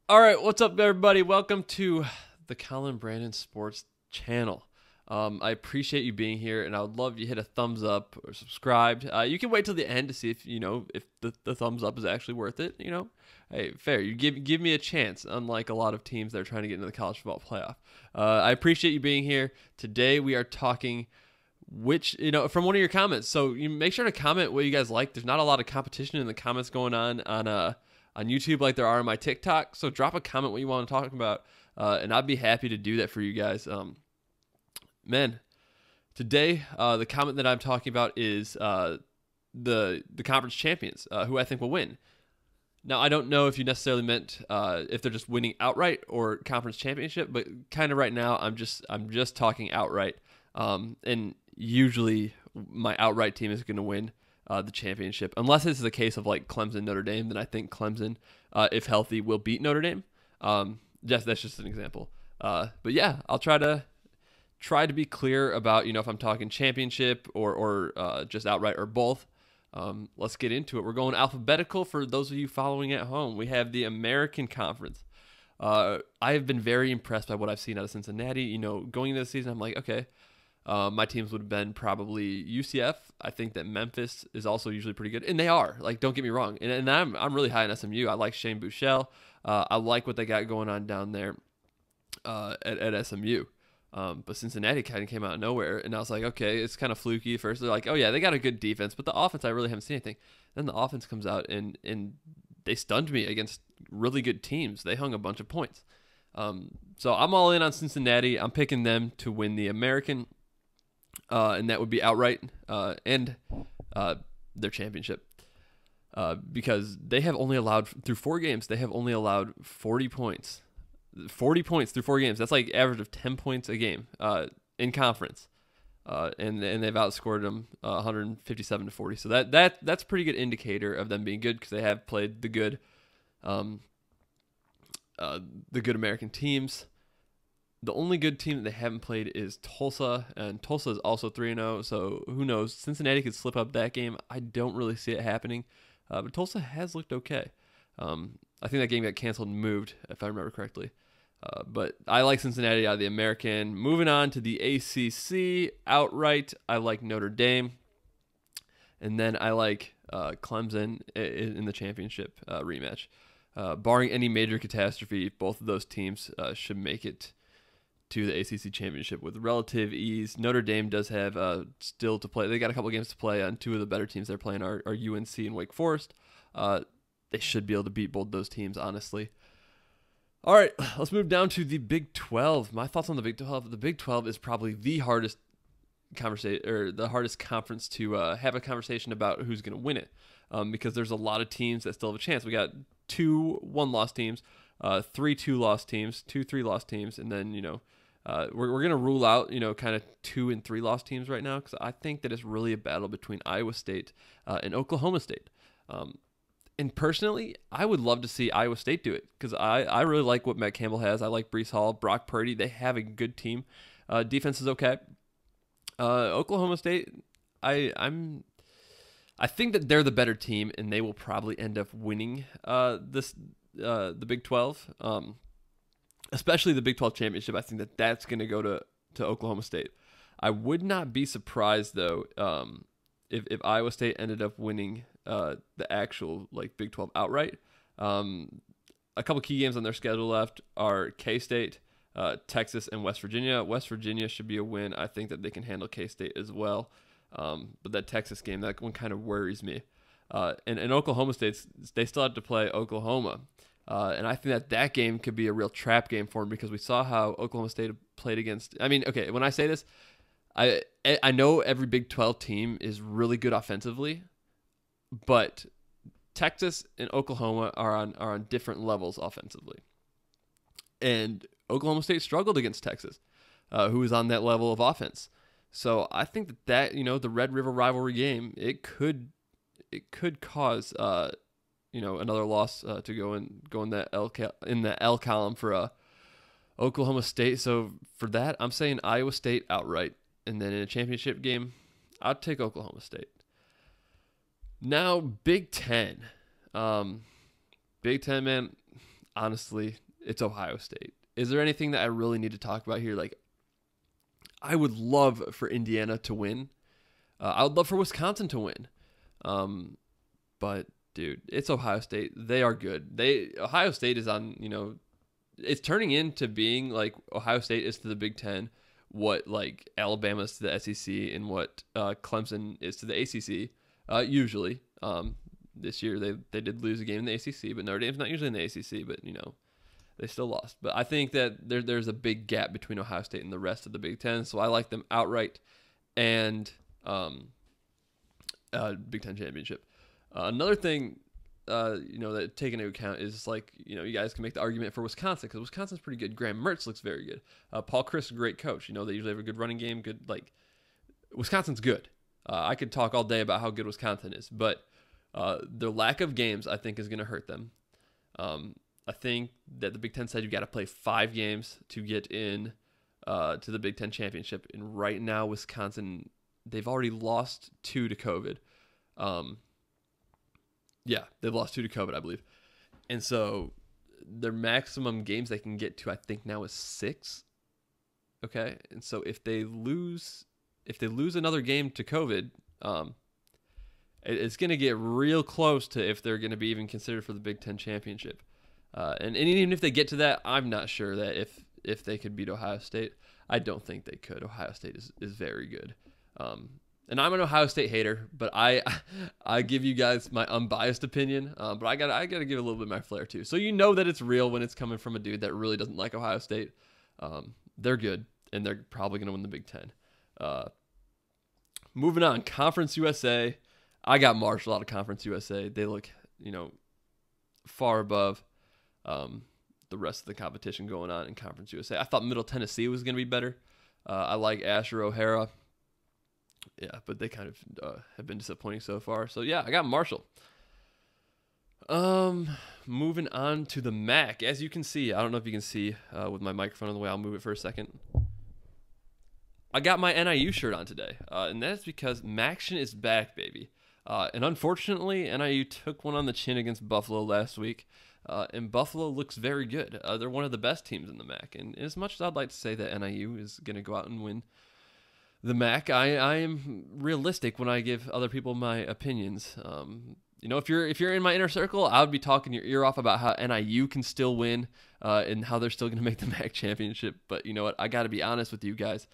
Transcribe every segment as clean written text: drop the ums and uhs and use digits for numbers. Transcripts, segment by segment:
All right, what's up, everybody? Welcome to the Colin Brandon Sports Channel. I appreciate you being here, and I would love you to hit a thumbs up or subscribe. You can wait till the end to see if the thumbs up is actually worth it. Hey, fair. You give me a chance, unlike a lot of teams that are trying to get into the college football playoff. I appreciate you being here. Today we are talking from one of your comments. So you make sure to comment what you guys like. There's not a lot of competition in the comments going on YouTube like there are on my TikTok. So drop a comment what you want to talk about, and I'd be happy to do that for you guys. Today the comment that I'm talking about is the conference champions, who I think will win. Now, I don't know if you necessarily meant if they're just winning outright or conference championship, but kind of right now I'm just talking outright. And usually my outright team is going to win the championship, unless it's the case of like Clemson, Notre Dame. Then I think Clemson, if healthy, will beat Notre Dame. That's just an example. But yeah, I'll try to be clear about if I'm talking championship or just outright or both. Let's get into it. We're going alphabetical for those of you following at home. We have the American Conference. I have been very impressed by what I've seen out of Cincinnati. Going into the season, I'm like, okay, my teams would have been probably UCF. I think that Memphis is also usually pretty good, and they are. Like, don't get me wrong. And I'm really high on SMU. I like Shane Buechele. I like what they got going on down there at SMU. But Cincinnati kind of came out of nowhere, and I was like, okay, it's kind of fluky. First, they're like, oh yeah, they got a good defense, but the offense, I really haven't seen anything. Then the offense comes out, and they stunned me against really good teams. They hung a bunch of points. So I'm all in on Cincinnati. I'm picking them to win the American, and that would be outright and their championship. Because they have only allowed, through 4 games, they have only allowed 40 points. 40 points through 4 games. That's like average of 10 points a game in conference. And they've outscored them 157-40. So that's a pretty good indicator of them being good, because they have played the good American teams. The only good team that they haven't played is Tulsa, and Tulsa is also 3-0. So who knows? Cincinnati could slip up that game. I don't really see it happening, but Tulsa has looked okay. I think that game got canceled and moved, if I remember correctly. But I like Cincinnati out of the American. Moving on to the ACC outright, I like Notre Dame. And then I like Clemson in the championship rematch. Barring any major catastrophe, both of those teams should make it to the ACC championship with relative ease. Notre Dame does have still to play. They got a couple games to play on. 2 of the better teams they're playing are UNC and Wake Forest. They should be able to beat both those teams, honestly. All right, let's move down to the Big 12. My thoughts on the Big 12. The Big 12 is probably the hardest conversation, or the hardest conference to have a conversation about who's going to win it, because there's a lot of teams that still have a chance. We got 2 1-loss teams, 3 2-loss teams, 2 3-loss teams, and then we're going to rule out kind of 2 and 3-loss teams right now, because I think that it's really a battle between Iowa State and Oklahoma State. And personally, I would love to see Iowa State do it, because I really like what Matt Campbell has. I like Breece Hall, Brock Purdy. They have a good team. Defense is okay. Oklahoma State, I think that they're the better team, and they will probably end up winning the Big 12, especially the Big 12 championship. I think that's going to go to Oklahoma State. I would not be surprised though if Iowa State ended up winning the actual Big 12 outright. A couple key games on their schedule left are K-State, Texas, and West Virginia. West Virginia should be a win. I think that they can handle K-State as well. But that Texas game, that one kind of worries me. And Oklahoma State, they still have to play Oklahoma. And I think that game could be a real trap game for them, because we saw how Oklahoma State played against. I mean, okay, when I say this, I know every Big 12 team is really good offensively, but Texas and Oklahoma are on different levels offensively. And Oklahoma State struggled against Texas, who is on that level of offense. So I think that the Red River rivalry game, it could cause another loss to go in that L column for Oklahoma State. So for that, I'm saying Iowa State outright, and then in a championship game, I'd take Oklahoma State. Now, Big Ten. Big Ten, man, honestly, it's Ohio State. Is there anything that I really need to talk about here? Like, I would love for Indiana to win. I would love for Wisconsin to win. But dude, it's Ohio State. They are good. Ohio State is on, it's turning into being like Ohio State is to the Big Ten, what like Alabama is to the SEC, and what Clemson is to the ACC. Usually, this year they did lose a game in the ACC, but Notre Dame's not usually in the ACC. But they still lost. But I think that there's a big gap between Ohio State and the rest of the Big Ten, so I like them outright and Big Ten championship. Another thing, that taken into account is like, you guys can make the argument for Wisconsin because Wisconsin's pretty good. Graham Mertz looks very good. Paul Chryst, great coach. They usually have a good running game. Good, like Wisconsin's good. I could talk all day about how good Wisconsin is, but their lack of games, I think, is going to hurt them. I think that the Big Ten said you got to play 5 games to get in to the Big Ten championship, and right now Wisconsin, they've already lost 2 to COVID. Yeah, they've lost 2 to COVID, I believe. And so their maximum games they can get to, I think now is 6. Okay. And so if they lose another game to COVID, it's going to get real close to if they're going to be even considered for the Big Ten championship. And even if they get to that, I'm not sure that if they could beat Ohio State. I don't think they could. Ohio State is very good. And I'm an Ohio State hater, but I give you guys my unbiased opinion. But I gotta give a little bit of my flair too. So that it's real when it's coming from a dude that really doesn't like Ohio State. They're good, and they're probably gonna win the Big Ten. Moving on, Conference USA. I got Marshall out of Conference USA. They look, far above the rest of the competition going on in Conference USA. I thought Middle Tennessee was gonna be better. I like Asher O'Hara. Yeah, but they kind of have been disappointing so far. So, yeah, I got Marshall. Moving on to the MAC. As you can see, I don't know if you can see with my microphone on the way. I'll move it for a second. I got my NIU shirt on today, and that's because MACtion is back, baby. And unfortunately, NIU took one on the chin against Buffalo last week, and Buffalo looks very good. They're one of the best teams in the MAC. And as much as I'd like to say that NIU is going to go out and win the MAC, I am realistic when I give other people my opinions. If you're in my inner circle, I would be talking your ear off about how NIU can still win and how they're still going to make the MAC championship. But you know what? I got to be honest with you guys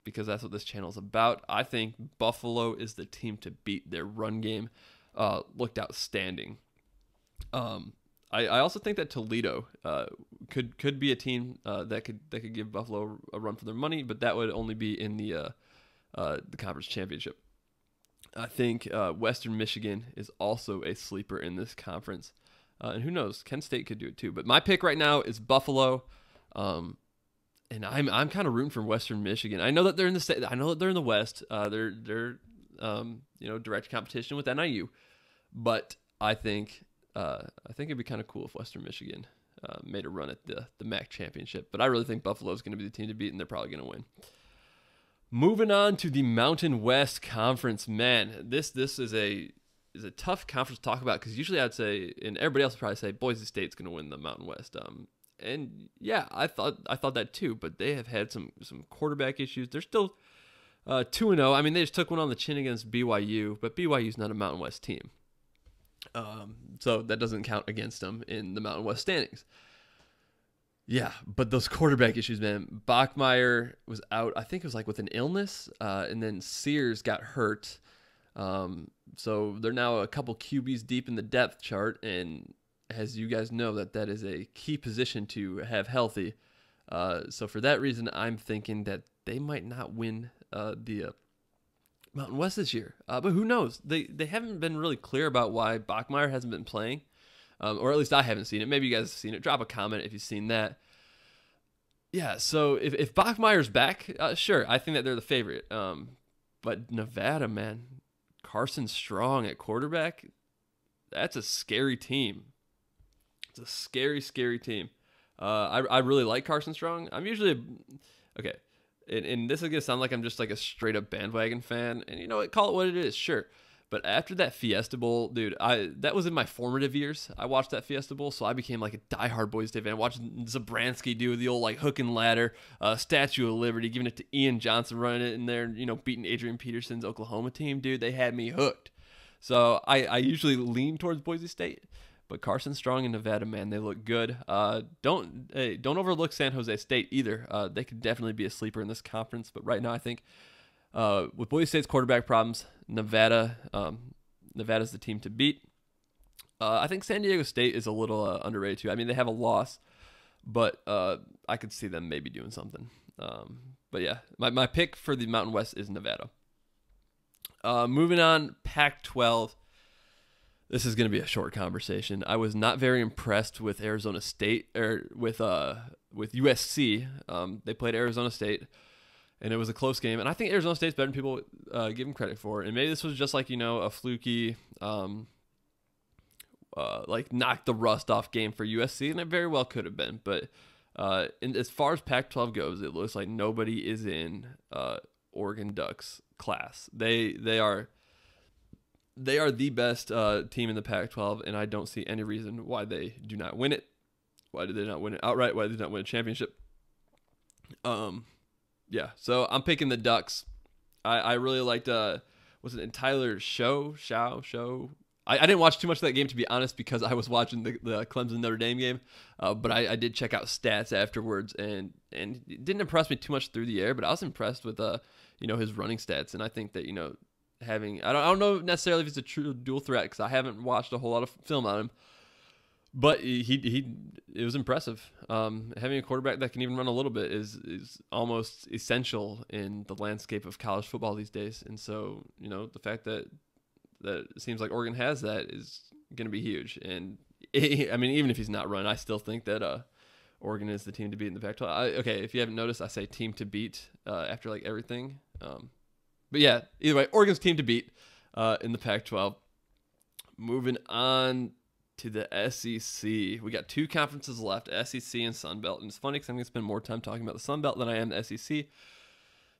because that's what this channel is about. I think Buffalo is the team to beat. Their run game looked outstanding. I also think that Toledo could be a team that could give Buffalo a run for their money, but that would only be in the conference championship. I think Western Michigan is also a sleeper in this conference, and who knows, Kent State could do it too. But my pick right now is Buffalo, and I'm kind of rooting for Western Michigan. I know that they're in the state. I know that they're in the West. They're direct competition with NIU, but I think it'd be kind of cool if Western Michigan made a run at the MAC championship. But I really think Buffalo is going to be the team to beat, and they're probably going to win. Moving on to the Mountain West Conference, man, this is a tough conference to talk about because usually I'd say, and everybody else would probably say, Boise State's going to win the Mountain West. And yeah, I thought that too, but they have had some quarterback issues. They're still 2-0. I mean, they just took one on the chin against BYU, but BYU's not a Mountain West team. So that doesn't count against them in the Mountain West standings. Yeah, but those quarterback issues, man. Bachmeier was out, I think it was like with an illness, and then Sears got hurt. So they're now a couple QBs deep in the depth chart, and as you guys know, that is a key position to have healthy. So for that reason, I'm thinking that they might not win the Mountain West this year. But who knows? They haven't been really clear about why Bachmeier hasn't been playing. Or at least I haven't seen it. Maybe you guys have seen it. Drop a comment if you've seen that. Yeah, so if Bachmeier's back, sure, I think that they're the favorite. But Nevada, man, Carson Strong at quarterback, that's a scary team. It's a scary, scary team. I really like Carson Strong. I'm usually okay. And this is going to sound like I'm just like a straight up bandwagon fan. And you know what? Call it what it is, sure. But after that Fiesta Bowl, dude, that was in my formative years. I watched that Fiesta Bowl, so I became like a diehard Boise State fan. Watching Zabransky do the old like hook and ladder, Statue of Liberty, giving it to Ian Johnson running it in there, you know, beating Adrian Peterson's Oklahoma team, dude. They had me hooked. So I usually lean towards Boise State, but Carson Strong and Nevada, man, they look good. Don't overlook San Jose State either. They could definitely be a sleeper in this conference, but right now I think with Boise State's quarterback problems, Nevada's the team to beat. I think San Diego State is a little underrated too. I mean, they have a loss, but I could see them maybe doing something. But yeah, my pick for the Mountain West is Nevada. Moving on, Pac-12. This is going to be a short conversation. I was not very impressed with Arizona State or with USC. They played Arizona State, and it was a close game. And I think Arizona State's better than people give them credit for. And maybe this was just like, you know, a fluky, like knock the rust off game for USC, and it very well could have been. But as far as Pac-12 goes, it looks like nobody is in Oregon Ducks class. They are the best team in the Pac-12, and I don't see any reason why they do not win it. Why did they not win it outright? Why did they not win a championship? Yeah, so I'm picking the Ducks. I really liked, was it Tyler Show? I didn't watch too much of that game, to be honest, because I was watching the Clemson Notre Dame game. But I did check out stats afterwards, and it didn't impress me too much through the air. But I was impressed with you know, his running stats, and I think that, you know, having I don't know necessarily if he's a true dual threat because I haven't watched a whole lot of film on him. But it was impressive. Having a quarterback that can even run a little bit is almost essential in the landscape of college football these days. And so, you know, the fact that it seems like Oregon has that is going to be huge. And I mean, even if he's not run, I still think that Oregon is the team to beat in the Pac-12. Okay, if you haven't noticed, I say team to beat after like everything. But yeah, either way, Oregon's team to beat in the Pac-12. Moving on to the SEC. We got two conferences left, SEC and Sun Belt. And it's funny because I'm going to spend more time talking about the Sun Belt than I am the SEC,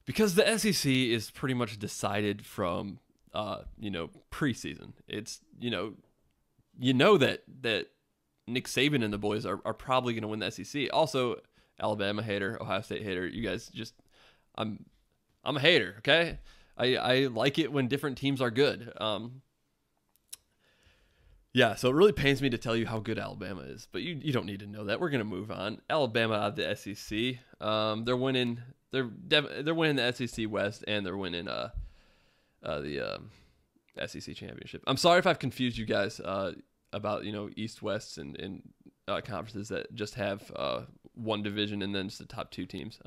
because the SEC is pretty much decided from, you know, preseason. It's, you know that Nick Saban and the boys are probably going to win the SEC. Also, Alabama hater, Ohio State hater. You guys just, I'm a hater, okay? I like it when different teams are good. Yeah, so it really pains me to tell you how good Alabama is, but you don't need to know that. We're gonna move on. Alabama out of the SEC. They're winning. They're winning the SEC West, and they're winning the SEC championship. I'm sorry if I've confused you guys about, you know, East West and conferences that just have one division and then just the top two teams.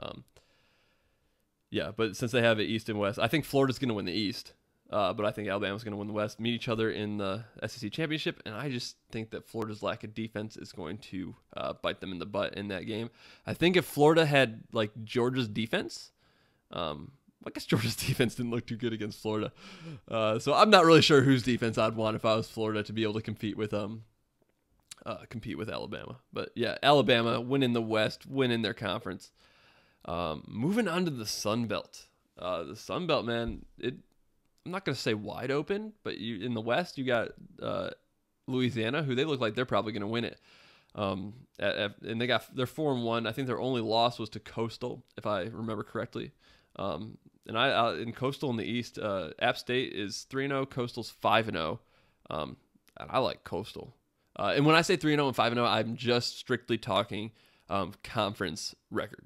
Yeah, but since they have the East and West, I think Florida's gonna win the East. But I think Alabama's going to win the West, meet each other in the SEC championship, and I just think that Florida's lack of defense is going to bite them in the butt in that game. I think if Florida had like Georgia's defense, I guess Georgia's defense didn't look too good against Florida, so I'm not really sure whose defense I'd want if I was Florida to be able to compete with Alabama. But yeah, Alabama winning the West, winning their conference. Moving on to the Sun Belt. The Sun Belt, man, I'm not going to say wide open, but in the West, you got Louisiana, who they look like they're probably going to win it. And they're 4-1. I think their only loss was to Coastal, if I remember correctly. And in Coastal in the East, App State is 3-0, Coastal's 5-0. And I like Coastal. And when I say 3-0 and 5-0, I'm just strictly talking conference record.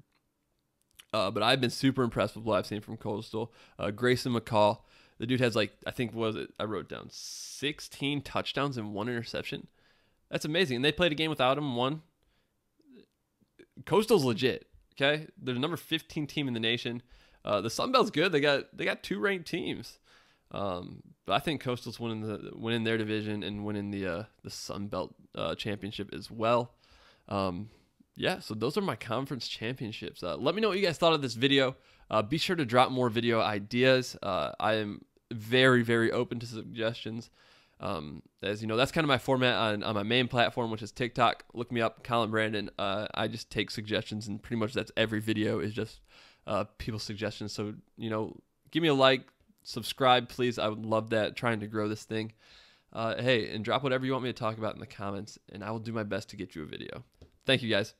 But I've been super impressed with what I've seen from Coastal. Grayson McCall. The dude has like, I think, I wrote down 16 touchdowns and 1 interception. That's amazing. And they played a game without him, won. Coastal's legit, okay? They're the number 15 team in the nation. The Sun Belt's good. They got 2 ranked teams. But I think Coastal's winning their division and winning the Sun Belt championship as well. Yeah, so those are my conference championships. Let me know what you guys thought of this video. Be sure to drop more video ideas. I am very, very open to suggestions. As you know, that's kind of my format on my main platform, which is TikTok. Look me up, Colin Brandon. I just take suggestions, and pretty much that's every video is just people's suggestions. So, you know, give me a like, Subscribe, please. I would love that. Trying to grow this thing. Hey, and drop whatever you want me to talk about in the comments, and I will do my best to get you a video. Thank you, guys.